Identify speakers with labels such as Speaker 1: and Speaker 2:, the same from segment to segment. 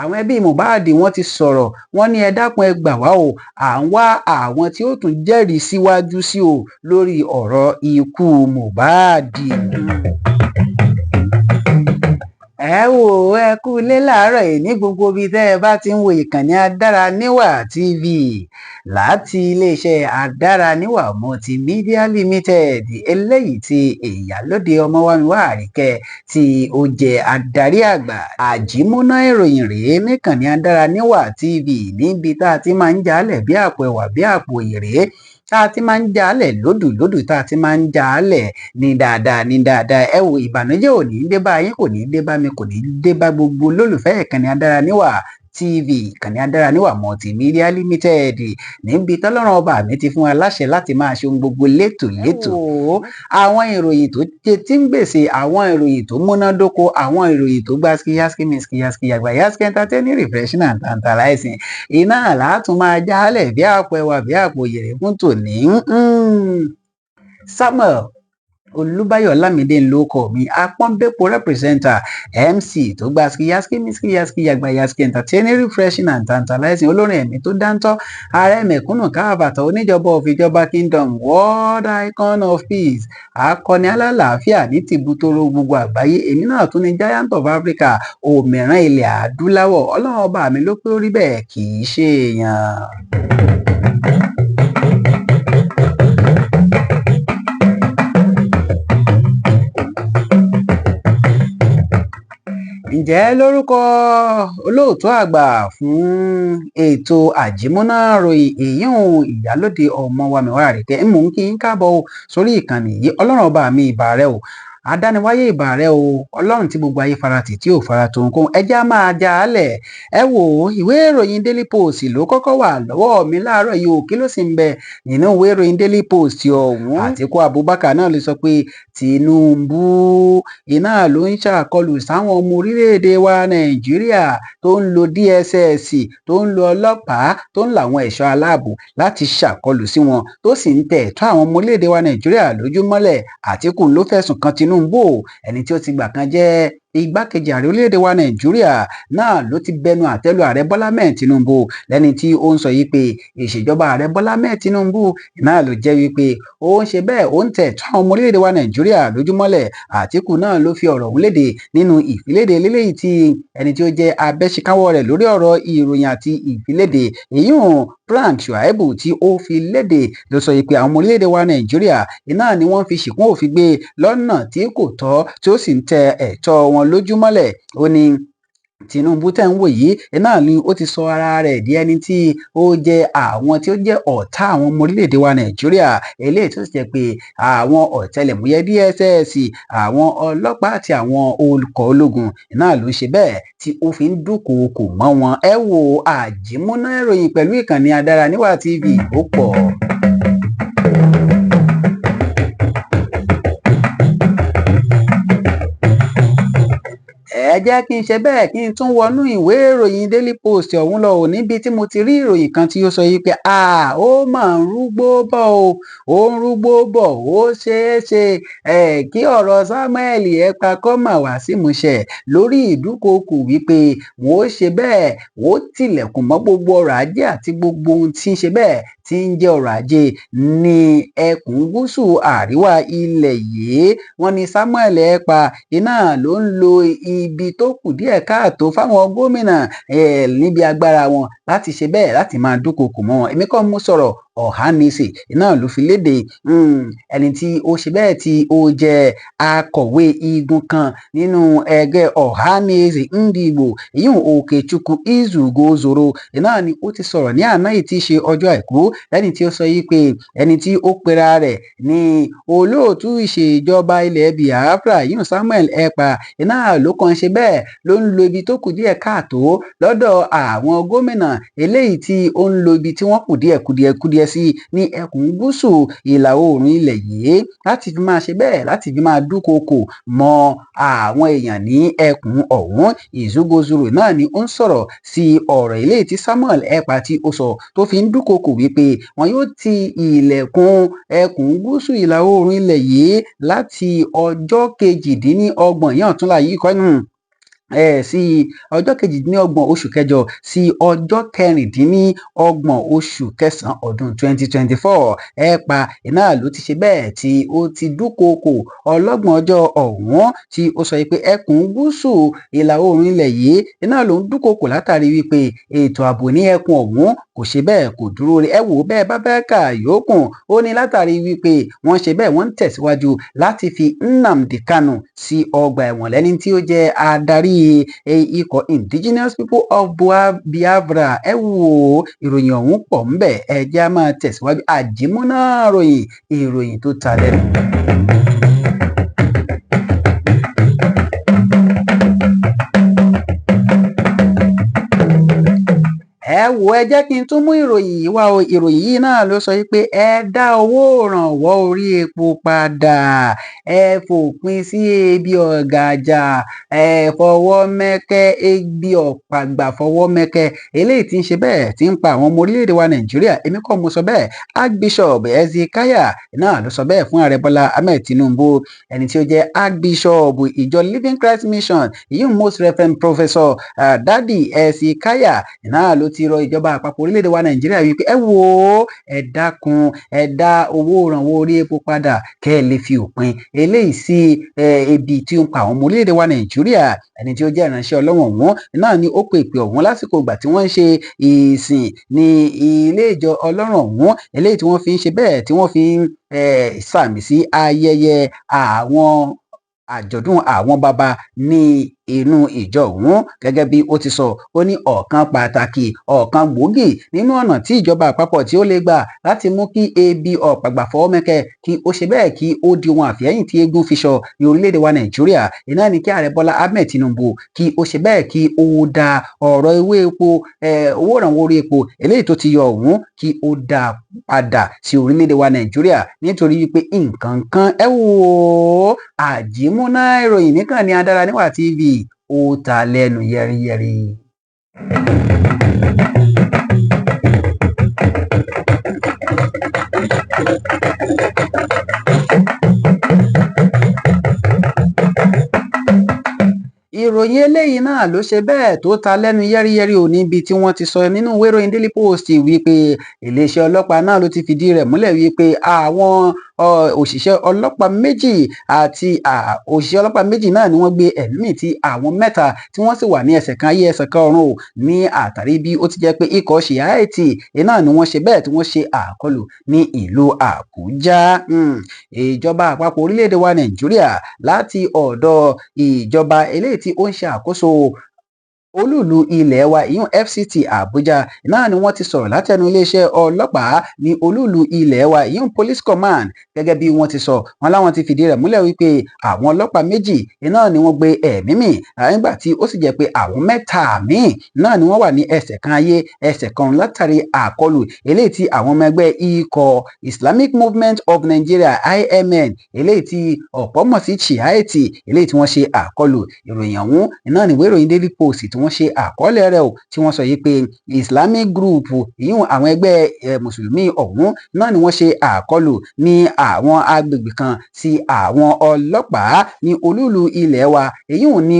Speaker 1: àwọn ẹbí Mohbad wọ́n ti sọ̀rọ̀ wọ́n ní ẹ dákun ẹ gbà wá o à ń wá àwọn tí ó tún jẹ́rìí síwájú sí o lórí ọ̀rọ̀ ikú Mohbad. ẹ wò ó ẹ kú ilé láàárọ̀ yìí ní gbogbo ibi tẹ́ ẹ bá ti ń wo ìkànnì Adáraníwà TV láti iléeṣẹ́ Adáraníwà Multimedia Limited eléyìí tí ìyálóde Ọmọwámiwá Àríkẹ́ tí ó jẹ́ adarí àgbà. Àjímúná ìròyìn rèé níkànnì Adáraníwà TV níbi tá a ti máa ń jalè bí àpò ẹ̀wà bí àpò ìrè tá a ti máa ń jalè lódùlódù tá a ti máa ń jalè ní dáadáa ẹ wo ìbànújẹ́ ò ní dé bá yín kò ní dé bá mi kò ní dé bá gbogbo olólùfẹ́ ìkànnì Adáraníwà TV ìkànnì Adáraníwà Multimedia Limited níbi tọ́lọ́run ọba mi ti fún wa láṣẹ láti máa ṣe ohun gbogbo létòlétò. àwọn ìròyìn tó ti ń gbèsè àwọn ìròyìn tó múnádóko àwọn ìròyìn tó gbá skiyaski yàgbàyàski entertaining refreshing and tantalizing iná látún máa jálẹ̀ bí àpò ẹwà bí àpò yèrè fún tòní. Samuel Olúbáyọ̀ Lámídé ńlọkọ mi apọ́nbẹ́pọ̀ representer MC tó gba skiyaski yàgbàyàski entertaining refreshing and tantalizing olórin ẹ̀mí tó dáńtọ́ ààrẹ mẹ̀kúnnù káàbàtà oníjọba òfìjọba kingdom world icon of peace akọni alálàáfíà ní tìbútòrò gbogbo àgbáyé èmi náà tún ní giant of Africa òmìrán ilẹ̀ adúláwọ̀ ọlọ́run ọba mi ló pé ó rí bẹ́ẹ̀ kì í ṣe èèyàn. ǹjẹ́ lórúkọ olóòtú àgbà fún ètò Àjímúná ìròyìn èyíùn ìyálóde Ọmọwámiwá Àríkẹ́ mò ń kí yín káàbọ̀ sórí ìkànnì yìí ọlọ́run ọba mi ìbà rẹ o adániwáyé ìbà rẹ o ọlọ́run tí gbogbo ayé faratì tí ò fara tó nǹkan ẹjá máa já a lẹ̀ ẹ wò ó ìwé ìròyìn Daily Post ló kọ́kọ́ wà lọ́wọ́ mi láàárọ̀ yìí ò kí ló sì ń bẹ nínú ìwé ìròyìn Daily Post ọ̀hún. Àtíkù Abubakar náà lè sọ pé Tinubu iná ló ń ṣàkọlù sáwọn ọmọ orílẹ̀-èdè wa Nàìjíríà tó ń lo DSS tó ń lo ọlọ́pàá tó ń làwọn ẹ̀ṣọ́ aláàbò láti ṣàkọlù sí wọn tó sì ń tẹ̀ ẹ̀tọ́ àwọn ọmọ orílẹ̀-èdè wa Nàìjíríà lójúmọ́lẹ̀. Àtíkù ló fẹ̀sùn kan Tinubu ẹni tí ó ti gbà kan jẹ́ igbákejì ààrẹ orílẹ̀-èdè wa Nàìjíríà náà ló ti bẹnu àtẹ́lu ààrẹ Bọ́lá mẹ́ẹ̀ Tinubu lẹ́ni tí ó ń sọ yìí pé ìṣèjọba ààrẹ Bọ́lá mẹ́ẹ̀ Tinubu náà ló jẹ́ wípé ó ń ṣe bẹ́ẹ̀ ó ń tẹ̀ ẹ̀tọ́ àwọn ọmọ orílẹ̀-èdè wa Nàìjíríà lójúmọ́lẹ̀. Àtíkù náà ló fi ọ̀rọ̀ léde nínú ìfiléde eléyìí tí ẹni tí ó jẹ́ abẹ́ṣekáwọ́ rẹ̀ lórí ọ̀rọ̀ ìròyìn àti ìfiléde èyíùn Frank Shuaibu tí ó fi léde ló sọ pé àwọn ọmọ orílẹ̀-èdè wa Nàìjíríà iná ni wọ́n fi ṣìkún òfin gbé lọ́nà tí kò tọ́ tí ó sì ń tẹ ẹ̀tọ́ wọn lójúmọ́lẹ̀. Ó ní Tinubu tẹ̀ ń wò yìí náà ni ó ti sọ ara rẹ̀ di ẹni tí ó jẹ́ àwọn tí ó jẹ́ ọ̀tá àwọn ọmọ orílẹ̀-èdè wa Nàìjíríà eléyìí tó sì jẹ́ pé àwọn ọ̀tẹlẹ̀múyẹ́ DSS àwọn ọlọ́pàá àti àwọn olùkọ́ ológun náà ló ṣe bẹ́ẹ̀ tí ó fi ń dúnkòokò mọ́ wọn. ẹ wo Àjímúná ìròyìn pẹ̀lú ìkànnì Adáraníwà TV ó pọ̀. ẹ jẹ́ kí n ṣe bẹ́ẹ̀ kí n tún wọnú ìwé ìròyìn Daily Post ọ̀hún lọ ò níbi tí mo ti rí ìròyìn kan tí ó sọ yìí pé ó máa ń rúgbó bọ̀ o ó ń rúgbó bọ̀ ó ṣeé ṣe kí ọ̀rọ̀ Samuel Ekpa kó mà wá símúṣẹ lórí ìdúkokò wípé wọ́n ó ṣe bẹ́ẹ̀ wọ́n ó tilẹ̀kùn mọ́ gbogbo ọrọ̀ ajé àti gbogbo ohun tí ń ṣe bẹ́ẹ̀ tí ń jẹ́ ọrọ̀ ajé ní ẹkùn gúúsù àríwá ilẹ̀ yìí. wọ́n ní Samuel Ekpa iná ló ń lo ibi tó kù díẹ̀ káàtó fáwọn gómìnà níbi agbára wọn láti ṣe bẹ́ẹ̀ láti máa dúnkokò mọ́ wọn. èmi kọ́ mú sọ̀rọ̀ Ọ̀hánẹsẹ̀ náà ló fi léde ẹni tí ó ṣe bẹ́ẹ̀ tí ó jẹ́ akọ̀wé igun kan nínú ẹgbẹ́ Ọ̀hánẹsẹ̀ Ndigbo ìyún Okechukwu Izugozoro náà ni ó ti sọ̀rọ̀ ní àná yìí tí í ṣe ọjọ́ àìkú lẹ́ni tí ó sọ yìí pé ẹni tí ó pera rẹ̀ ní olóòtú ìṣèjọba ilẹ̀ Biafra ìyún Samuel Ekpa náà ló kàn ṣe bẹ́ẹ̀ ló ń lo ibi tó kù díẹ̀ káàtó lọ́dọ̀ àwọn gómìnà eléyìí tí ó ń lo ibi tí wọ́n kù díẹ̀ kùdìẹ̀kudiẹ sí ní ẹkùn gúúsù ìlà oòrùn ilẹ̀ yìí láti fi máa ṣe bẹ́ẹ̀ láti fi máa dúnkokò mọ́ àwọn èèyàn ní ẹkùn ọ̀hún. Izugozoro náà ni ó ń sọ̀rọ̀ sí ọ̀rọ̀ eléyìí tí Samuel Ekpa tí ó sọ tó fi ń dúnkokò wípé wọn yóò ti ilẹ̀kùn ẹkùn gúúsù ìlà oòrùn ilẹ̀ yìí láti ọjọ́ 28 yẹn ọ̀túnla yìí kọ́ sí ọjọ́ kejìdínlọ́gbọ̀n oṣù kẹjọ sí ọjọ́ kẹrìndínlọ́gbọ̀n oṣù kẹsàn-án ọdún 2024 ẹ̀pà iná ló ti ṣe bẹ́ẹ̀ tí ó ti dúnkòokò ọlọ́gbọ̀n ọjọ́ ọ̀hún tí ó sọ pé ẹkùn gúúsù ìlà oòrùn ilẹ̀ yìí iná ló ń dúnkòokò látàrí wípé ètò ààbò ní ẹkùn ọ̀hún kò ṣe bẹ́ẹ̀ kò dúró ẹ wò bẹ́ẹ̀ bá bẹ́ẹ̀ kà yòókù ó ní látàrí wípé wọ́n ṣe bẹ́ẹ̀ wọ́n ń tẹ̀síwájú láti fi Nnamdi Kanu sí ọgbà ẹ̀wọ̀n lẹ́ni tí ó jẹ́ adarí ikọ̀ indigenous people of Biafra ẹ wò ìròyìn ọ̀hún pọ̀ ńbẹ̀ ẹ jẹ́ á máa tẹ̀síwájú Àjímúná ìròyìn tó ta lẹ́nu. ẹ wò ẹ jẹ́ kí n tún mú ìròyìn yìí wá o ìròyìn yìí náà ló sọ pé ẹ dá owó ìrànwọ́ orí epo padà ẹ fòpin sí ebi ọ̀gàjà ẹ fọwọ́ mẹ́kẹ́ ebi ọ̀pàgbà fọwọ́ mẹ́kẹ́ eléyìí tí ń ṣe bẹ́ẹ̀ tí ń pa àwọn ọmọ orílẹ̀-èdè wa Nàìjíríà èmi kọ́ mo sọ bẹ́ẹ̀ Archbishop Ezekiah náà ló sọ bẹ́ẹ̀ fún ààrẹ Bọ́lá Ahmed Tinubu ẹni tí ó jẹ́ Archbishop ìjọ Living Christ Mission ìyún Most Reverend Professor Dadi Ezekiah náà ló ti rọ ìjọba àpapọ̀ orílẹ̀-èdè wa Nàìjíríà wípé ẹ wò ó ẹ dákun ẹ dá owó ìrànwọ́ orí epo padà kẹ́ ẹ lè fi òpin eléyìí sí ebi tí ó ń pa àwọn ọmọ orílẹ̀-èdè wa Nàìjíríà ẹni tí ó jẹ́ ìránṣẹ́ Ọlọ́run ọ̀hún náà ni ó pe ìpè ọ̀hún lásìkò ìgbà tí wọ́n ń ṣe ìsìn ní ilé ìjọ Ọlọ́run ọ̀hún eléyìí tí wọ́n fi ń ṣe bẹ́ẹ̀ tí wọ́n fi ń sàmì sí ayẹyẹ àwọn àjọ̀dún àwọn baba ní inú ìjọ ọ̀hún gẹ́gẹ́ bí ó ti sọ ó ní ọ̀kan pàtàkì ọ̀kan gbòógì nínú ọ̀nà tí ìjọba àpapọ̀ tí ó lè gbà láti mú kí ebi ọ̀pàgbà fọwọ́ mẹ́kẹ́ kí ó ṣe bẹ́ẹ̀ kí ó di ohun àfihàn tí eégún fi sọ ní orílẹ̀-èdè wa Nàìjíríà iná ní kí ààrẹ Bọ́lá Ahmed Tinubu kí ó ṣe bẹ́ẹ̀ kí ó da ọ̀rọ̀ owó ìrànwọ́ orí epo eléyìí tó ti yọ ọ̀hún kí ó dá padà sí orílẹ̀-èdè wa Nàìjíríà nítorí wípé nǹkan kan ẹ wò ó Àjímúná ìròyìn nìkan ni Adára Níwà TV ó ta lẹ́nu yẹ́rìyẹ́rì. ìròyìn eléyìí náà ló ṣe bẹ́ẹ̀ tó ta lẹ́nu yẹ́rìyẹ́rì ò níbi tí wọ́n ti sọ nínú ìwé ìròyìn Daily Post wípé iléeṣẹ́ ọlọ́pàá náà ló ti fìdí rẹ̀ múlẹ̀ wípé àwọn òṣìṣẹ́ ọlọ́pàá méjì àti òṣìṣẹ́ ọlọ́pàá méjì náà ni wọ́n gbé ẹ̀mí tí àwọn mẹ́ta tí wọ́n sì wà ní ẹsẹ̀ kan ayé ẹsẹ̀ kan ọ̀run o ní àtàrí bí ó ti jẹ́ pé ikọ̀ ṣìáìtì náà ni wọ́n ṣe bẹ́ẹ̀ tí wọ́n ṣe àkọlù ní ìlú Àbújá ìjọba àpapọ̀ orílẹ̀-èdè wa Nàìjíríà láti ọ̀dọ̀ ìjọba eléyìí tí ó ń ṣe àkóso olúùlú ilẹ̀ wa ìyún FCT Àbújá náà ni wọ́n ti sọ̀rọ̀ látẹnu iléeṣẹ́ ọlọ́pàá ní olúùlú ilẹ̀ wa ìyún Police Command gẹ́gẹ́ bí wọ́n ti sọ wọn láwọn ti fìdí rẹ̀ múlẹ̀ wípé àwọn ọlọ́pàá méjì náà ni wọ́n gbé ẹ̀mí mì nígbà tí ó sì jẹ́ pé àwọn mẹ́ta míì náà ni wọ́n wà ní ẹsẹ̀ kan ayé ẹsẹ̀ kan látàrí àkọlù eléyìí tí àwọn ọmọ ẹgbẹ́ ikọ̀ Islamic Movement of Nigeria IMN eléyìí tí ọ̀pọ̀ mọ̀ sí Shiite eléyìí tí wọ́n ṣe àkọlù ìròyìn ọ̀hún náà ni ìwé ìròyìn Daily Post tí wọ́n ṣe àkọọ́lẹ̀ rẹ̀ o tí wọ́n sọ yìí pé Islamic group ìyún àwọn ẹgbẹ́ mùsùlùmí ọ̀hún náà ni wọ́n ṣe àkọlù ní àwọn agbègbè kan sí àwọn ọlọ́pàá ní olúùlú ilẹ̀ wa ìyún ní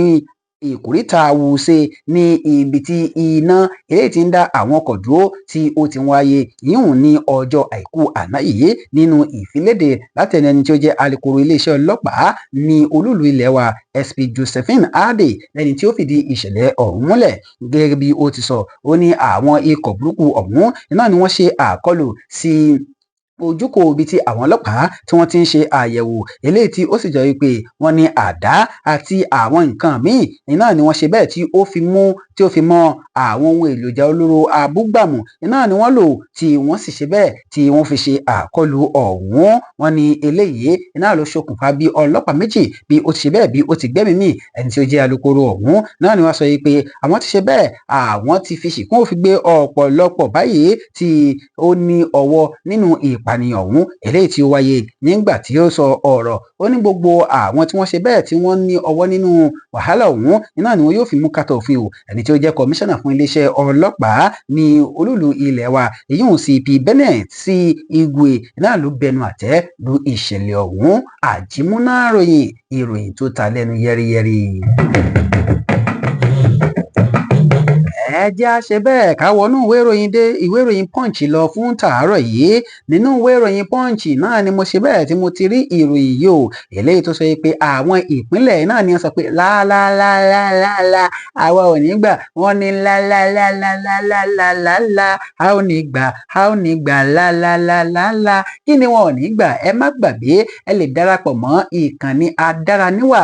Speaker 1: ìkóríta Wuse ní ibi tí iná eléyìí tí ń dá àwọn ọkọ̀ dúró tí ó ti wáyé yíhùn ní ọjọ́ àìkú àná yìí nínú ìfiléde látẹnu ẹni tí ó jẹ́ alukoro iléeṣẹ́ ọlọ́pàá ní olúùlú ilẹ̀ wa SP Josephine Ade lẹ́ni tí ó fìdí ìṣẹ̀lẹ̀ ọ̀hún múlẹ̀ gẹ́gẹ́ bí ó ti sọ ó ní àwọn ikọ̀ burúkú ọ̀hún náà ni wọ́n ṣe àkọlù sí ojúkò ibi tí àwọn ọlọ́pàá tí wọ́n ti ń ṣe àyẹ̀wò eléyìí tí ó sì jẹ́ wípé wọ́n ní àdá àti àwọn nǹkan míì náà ni wọ́n ṣe bẹ́ẹ̀ tí ó fi mọ́ àwọn ohun èlò ìjà olóró abúgbàmù náà ni wọ́n lò tí wọ́n sì ṣe bẹ́ẹ̀ tí wọ́n fi ṣe àkọlù ọ̀hún wọ́n ní eléyìí náà ló ṣokùnfà bí ọlọ́pàá méjì bí ó ti ṣe bẹ́ẹ̀ bí ó ti gbẹ́mìí mì ẹni tí ó jẹ́ alukoro ọ̀hún náà ni wọ́n sọ yìí pé àwọn ti ṣe bẹ́ẹ̀ àwọn ti fi ṣìkún òfin gbé ọ̀pọ̀lọpọ̀ báyìí tí ó ní ọwọ́ nínú ìpànìyàn ọ̀hún eléyìí tí ó wáyé nígbà tí ó sọ ọ̀rọ̀ ó ní gbogbo àwọn tí wọ́n ṣe bẹ́ẹ̀ tí wọ́n ní ọwọ́ nínú wàhálà ọ̀hún náà ni wọ́n yóò fi mú kàtà òfin o ẹni tí ó jẹ́ kọmíṣánná fún iléeṣẹ́ ọlọ́pàá ní olúùlú ilẹ̀ wa èyí ń CP Bennett sí Igwe náà ló bẹnu àtẹ́ lu ìṣẹ̀lẹ̀ ọ̀hún Àjímúná ìròyìn tó ta lẹ́nu yẹ́rìyẹ́rì. ẹ jẹ́ á ṣe bẹ́ẹ̀ ká wọnú ìwé ìròyìn Punch lọ fún tàárọ̀ yìí. Nínú ìwé ìròyìn Punch náà ni mo ṣe bẹ́ẹ̀ tí mo ti rí ìròyìn yìí o, eléyìí tó sọ pé àwọn ìpínlẹ̀ náà ni wọ́n sọ pé lálálálálálála àwa ò ní gbà, wọ́n ní lálálálálálálálála a ò ní gbà, a ò ní gbà lálálálálála. Kí ni wọn ò ní gbà? Ẹ má gbàgbé, ẹ lè darapọ̀ mọ́ ìkànnì Adáraníwà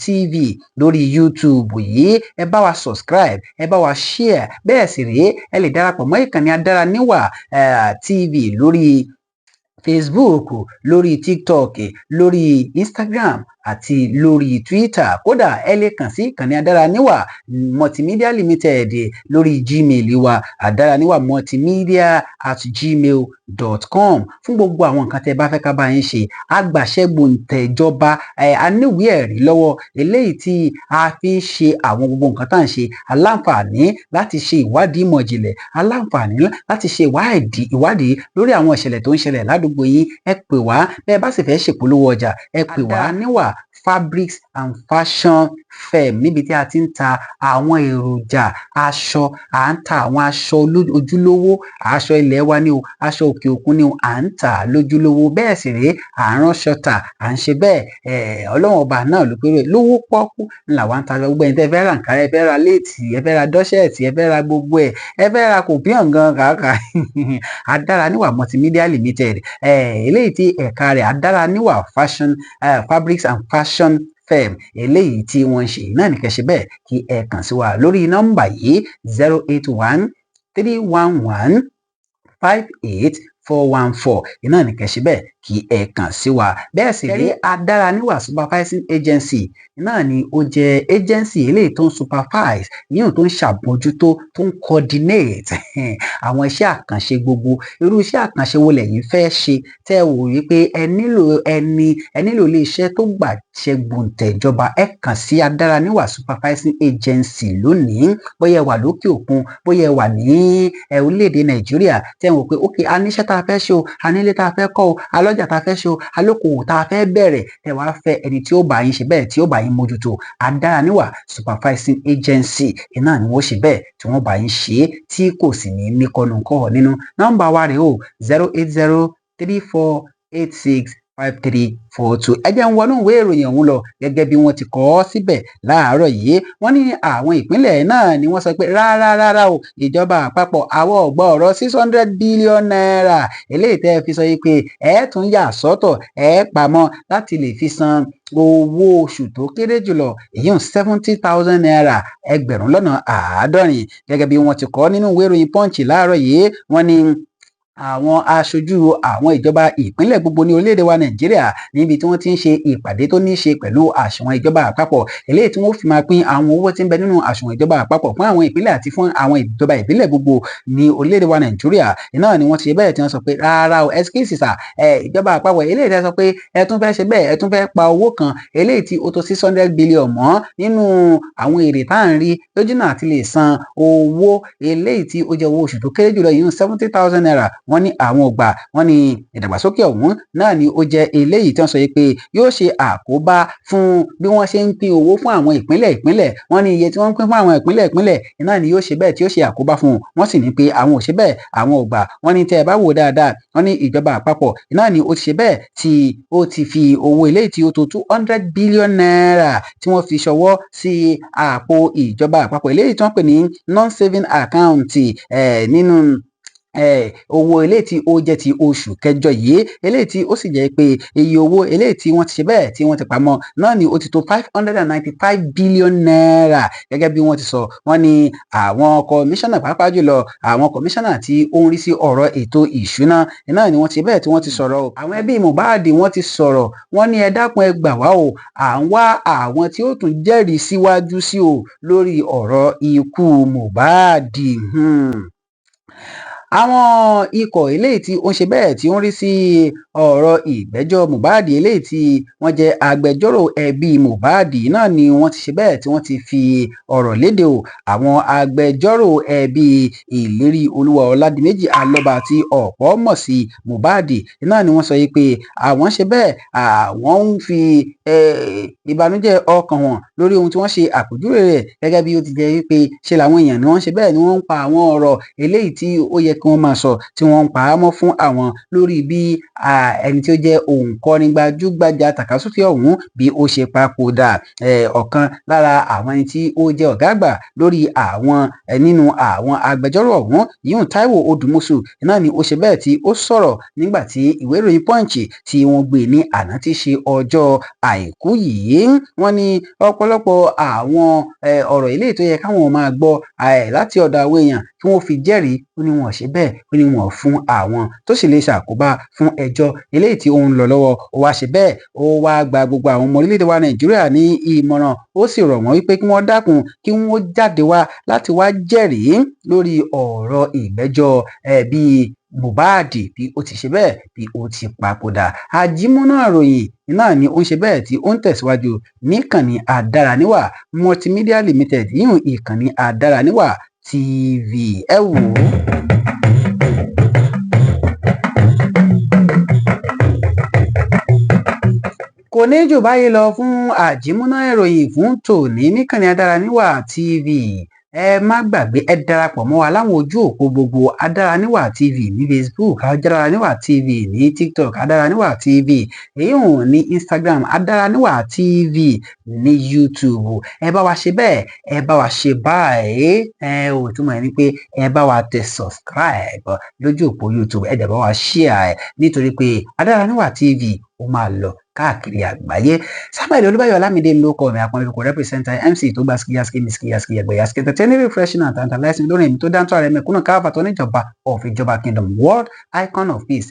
Speaker 1: TV lórí YouTube yìí, ẹ bá wa subscribe, ẹ bá wa share, bẹ́ẹ̀ sì rèé ẹ lè darapọ̀ mọ́ ìkànnì Adáraníwà TV lórí Facebook, lórí TikTok, lórí Instagram àti lórí Twitter. Kódà ẹ lè kàn sí ìkànnì Adáraníwà Multimedia Limited lórí Gmail wa adaranìwàmultimedia@gmail.com fún gbogbo àwọn nǹkan tẹ́ bá fẹ́ ká bá yín ṣe. Agbàṣẹ́gbòǹtẹ̀jọba aníwèé ẹ̀rí lọ́wọ́ eléyìí tí a fi ń ṣe àwọn gbogbo nǹkan tá à ń ṣe. Aláǹfààní láti ṣe ìwádìí ìmọ̀ ìjìnlẹ̀, aláǹfààní láti ṣe ìwádìí lórí àwọn ìṣẹ̀lẹ̀ tó ń ṣẹlẹ̀ ládùúgbò yín. Ẹ pè wá bẹ́ẹ̀ bá sì fẹ́ ṣèpolówó ọjà, ẹ pè wá. Adáraníwà Fabrics and Fashion Firm níbi tí a ti ń ta àwọn èròjà aṣọ, à ń ta àwọn aṣọ ojúlówó, aṣọ ilẹ̀ wa ni o, aṣọ òkè òkun ni o, à ń tà lójúlówó. Bẹ́ẹ̀ sì rèé à ń ránṣọ tà, à ń ṣe bẹ́ẹ̀. Ọlọ́run ọba náà ló péré lówó pọ́kú làwa ń ta gbogbo ẹ̀yin tẹ́ fẹ́ ra nǹkan, ẹ fẹ́ ra léètì, ẹ fẹ́ ra dọ́ṣẹ̀tì, ẹ fẹ́ ra gbogbo ẹ̀, ẹ fẹ́ ra kòpíọ̀n gan kàkà. Adáraníwà Multimedia Limited eléyìí tí ẹ̀ka rẹ̀ Adáraníwà Fabrics and Fashion Firm eléyìí tí wọ́n ń ṣe náà ní kẹ́ ṣe bẹ́ẹ̀ kí ẹ kàn sí wa lórí nọ́mbà yìí 081-311-58414 iná ní kẹ́ ṣe bẹ́ẹ̀ kí ẹ kàn sí wa. Bẹ́ẹ̀ sì rí Adáraníwà Supervising Agency náà ni ó jẹ́ agency eléyìí tó ń supervise, yíyún tó ń ṣàbójútó, tó ń coordinate àwọn iṣẹ́ àkànṣe gbogbo. Irú iṣẹ́ àkànṣe wo lẹ̀yin fẹ́ ṣe tẹ́ ẹ wò wípé ẹ nílò ilé iṣẹ́ tó gbàṣẹ́gbòǹtẹ̀jọba, ẹ kàn sí Adáraníwà Supervising Agency lónìí. Bóyá ẹ wà lókè òkun, bóyá ẹ wà ní orílẹ̀-èdè Nàìjíríà tẹ́ ẹ wò pé okay, a níṣẹ́ tá a fẹ́ ṣe o, a nílé tá a fẹ́ kọ́ o, alọ́jà tá a fẹ́ ṣe o, alókòwò tá a fẹ́ bẹ̀rẹ̀, ẹ wá fẹ́ ẹni tí ó bá yín ṣe bẹ́ẹ̀, tí ó bá yín mójútó. Adáraníwà Supervising Agency iná ni wọ́n ṣe bẹ́ẹ̀ tí wọ́n bá yín ṣe tí kò sì ní níkọnùkọ́ nínú. Nọ́mbà wa rèé o 08034865342. ẹ jẹ́ ń wọnú ìwé ìròyìn ọ̀hún lọ gẹ́gẹ́ bí wọ́n ti kọ ọ́ síbẹ̀ láàárọ̀ yìí. Wọ́n ní àwọn ìpínlẹ̀ náà ni wọ́n sọ pé rárá o, ìjọba àpapọ̀ àwọn ò gbọ́ ọ̀rọ̀ 600 billion naira eléyìí tẹ́ ẹ fi sọ yìí pé ẹ tún yà sọ́tọ̀, ẹ pamọ́ láti lè fi san owó oṣù tó kéré jùlọ, èyí 70,000 naira, 70,000 gẹ́gẹ́ bí wọ́n ti kọ nínú ìwé ìròyìn Punch láàárọ̀ yìí. Wọ́n ní àwọn aṣojú àwọn ìjọba ìpínlẹ̀ gbogbo ní orílẹ̀-èdè wa Nàìjíríà níbi tí wọ́n ti ń ṣe ìpàdé tó ní í ṣe pẹ̀lú àsùnwọ̀n ìjọba àpapọ̀ eléyìí tí wọ́n fi máa pín àwọn owó tí ń bẹ nínú àsùnwọ̀n ìjọba àpapọ̀ fún àwọn ìpínlẹ̀ àti fún àwọn ìjọba ìbílẹ̀ gbogbo ní orílẹ̀-èdè wa Nàìjíríà. Iná ni wọ́n ti ṣe bẹ́ẹ̀ tí wọ́n sọ pé rárá o, excuse sir, ìjọba àpapọ̀ eléyìí tí wọ́n sọ pé ẹ tún fẹ́ ṣe bẹ́ẹ̀, ẹ tún fẹ́ pa owó kan eléyìí tí ó tó 600 billion mọ́ nínú àwọn èrè tá à ń rí lójú náà àti lè san owó eléyìí tí ó jẹ́ owó oṣù tó kéré jùlọ, yìí 70,000 naira. Wọ́n ní àwọn ògbà, wọ́n ní ìdàgbàsókè ọ̀hún náà ni ó jẹ́ eléyìí tí wọ́n sọ pé yóò ṣe àkóbá fún bí wọ́n ṣe ń pín owó fún àwọn ìpínlẹ̀. Wọ́n ní iye tí wọ́n ń pín fún àwọn ìpínlẹ̀ náà ni yóò ṣe bẹ́ẹ̀ tí ó ṣe àkóbá fún wọn. Wọ́n sì ní pé àwọn ò ṣe bẹ́ẹ̀, àwọn ògbà. Wọ́n ní tẹ́ ẹ bá wò dáadáa, wọ́n ní ìjọba àpapọ̀ náà ni ó ti ṣe bẹ́ẹ̀ tí ó ti fi owó eléyìí tí ó tó 200 billion naira tí wọ́n fi ṣọwọ́ sí àpò ìjọba àpapọ̀ eléyìí tí wọ́n pè ní non-saving account nínú owó eléyìí tí ó jẹ́ ti oṣù kẹjọ yìí, eléyìí tí ó sì jẹ́ pé iye owó eléyìí tí wọ́n ti ṣe bẹ́ẹ̀ tí wọ́n ti pamọ́ náà ni ó ti tó 595 billion naira gẹ́gẹ́ bí wọ́n ti sọ. Wọ́n ní àwọn kọmíṣánná, pàápàá jùlọ àwọn kọmíṣánná tí ó ń rí sí ọ̀rọ̀ ètò ìṣúná náà ni wọ́n ti bẹ́ẹ̀ tí wọ́n ti sọ̀rọ̀ o. Àwọn ẹbí Mohbad wọ́n ti sọ̀rọ̀, wọ́n ní ẹ dákun ẹ gbà wá o, à ń wá àwọn tí ó tún jẹ́rìí síwájú sí o lórí ọ̀rọ̀ ikú Mohbad. àwọn ikọ̀ eléyìí tí ó ń ṣe bẹ́ẹ̀ tí ó ń rí sí ọ̀rọ̀ ìgbẹ́jọ́ Mohbad eléyìí tí wọ́n jẹ́ agbẹjọ́rò ẹbí Mohbad náà ni wọ́n ti ṣe bẹ́ẹ̀ tí wọ́n ti fi ọ̀rọ̀ léde o. Àwọn agbẹjọ́rò ẹbí Ìlérí Olúwa Ọládìméjì Alọ́ba tí ọ̀pọ̀ mọ̀ sí Mohbad náà ni wọ́n sọ pé àwọn ṣe bẹ́ẹ̀ àwọn ń fi ìbànújẹ́ ọkàn wọn lórí ohun tí wọ́n ṣe àpèjúwe rẹ̀ gẹ́gẹ́ bí ó ti jẹ́ wípé ṣe làwọn èèyàn ni wọ́n ṣe bẹ́ẹ̀ ni wọ́n ń pa àwọn ọ̀rọ̀ eléyìí tí ó yẹ kí wọ́n máa sọ tí wọ́n ń pa á mọ́ fún àwọn lórí bí ẹni tí ó jẹ́ òǹkọrin gbajúgbajà tàkasúfèé ọ̀hún bí ó ṣe papòdà. Ọ̀kan lára àwọn ẹni tí ó jẹ́ ọ̀gá àgbà lórí àwọn nínú àwọn agbẹjọ́rò ọ̀hún yìí Táíwò Odùmọ̀ṣù náà ni ó ṣe bẹ́ẹ̀ tí ó sọ̀rọ̀ nígbà tí ìwé ìròyìn Punch tí wọ́n gbé ní àná tí ṣe ọjọ́ àìkú yìí. Wọ́n ní ọ̀pọ̀lọpọ̀ àwọn ọ̀rọ̀ eléyìí tó yẹ káwọn máa gbọ́ láti ọ̀dọ̀ àwọn èèyàn kí wọ́n fi jẹ́rìí ó ní wọn ṣe bẹ́ẹ̀ ó ní wọn fún àwọn tó sì lè ṣàkóbá fún ẹjọ́ eléyìí tí ó ń lọ lọ́wọ́ ó wá ṣe bẹ́ẹ̀ ó wá gba gbogbo àwọn ọmọ orílẹ̀-èdè wa Nàìjíríà ní ìmọ̀ràn ó sì rọ̀ wọ́n wípé kí wọ́n dákun kí wọ́n jáde wá láti wá jẹ́rìí lórí ọ̀rọ̀ ìgbẹ́jọ́ bí Mohbad bí ó ti ṣe bẹ́ẹ̀ bí ó ti papòdà. Ajimuna Ìròyìn náà ni ó ń ṣe bẹ́ẹ̀ tí ó ń tẹ̀síwájú níkànnì Adáraníwà Multimedia Limited yíyún ìkànnì Adáraníwà TV ẹ wò ó. Kò ní jù báyìí lọ fún Ajimuna Ìròyìn fún tòní níkànnì Adáraníwà TV. Ẹ má gbàgbé ẹ darapọ̀ mọ́ wa láwọn ojú òpó gbogbo Adáraníwà TV ní Facebook, Adáraníwà TV ní TikTok, Adáraníwà TV èyí ní Instagram, Adáraníwà TV ní YouTube. Ẹ bá wa ṣe bẹ́ẹ̀ ẹ bá wa ṣe báyìí túmọ̀ ní pé ẹ bá wa tẹ subscribe lójú òpó YouTube ẹ dẹ̀ bá wa share nítorí pé Adáraníwà TV ó máa lọ káàkiri àgbáyé. Samuel Olúbáyọ̀ Ọlámídé ló kọ mi àpọnlẹ́kọ rẹ́pírẹ́sẹ̀ntà MC tó gba skiyaski ẹgbẹ̀yàski tẹ̀tẹ̀ní refreshing and tantalizing lórí èmi tó dáńtọ́ ààrẹ mẹ́kúnnù káfà tó níjọba of ìjọba kingdom world icon of peace.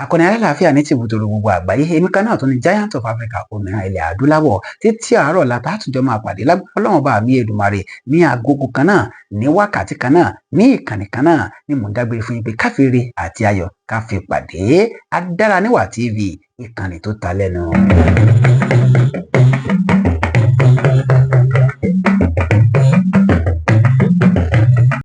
Speaker 1: Akọni alálàáfíà ní tìbútòrò gbogbo àgbáyé èmi kan náà tó ní giant of Africa òmìnira ilẹ̀ adúláwọ̀ títí àárọ̀ láta àtúnjọ máa pàdé Ọlọ́run bá mi Èdùmàrè ní agogo kan náà ní wákàtí kan náà ní ìkànnì kan náà ní mò ń dágbére fún yín pé káfíńre àti ayọ̀ ká fi pàdé. Adáraníwà TV ìkànnì tó ta lẹ́nu.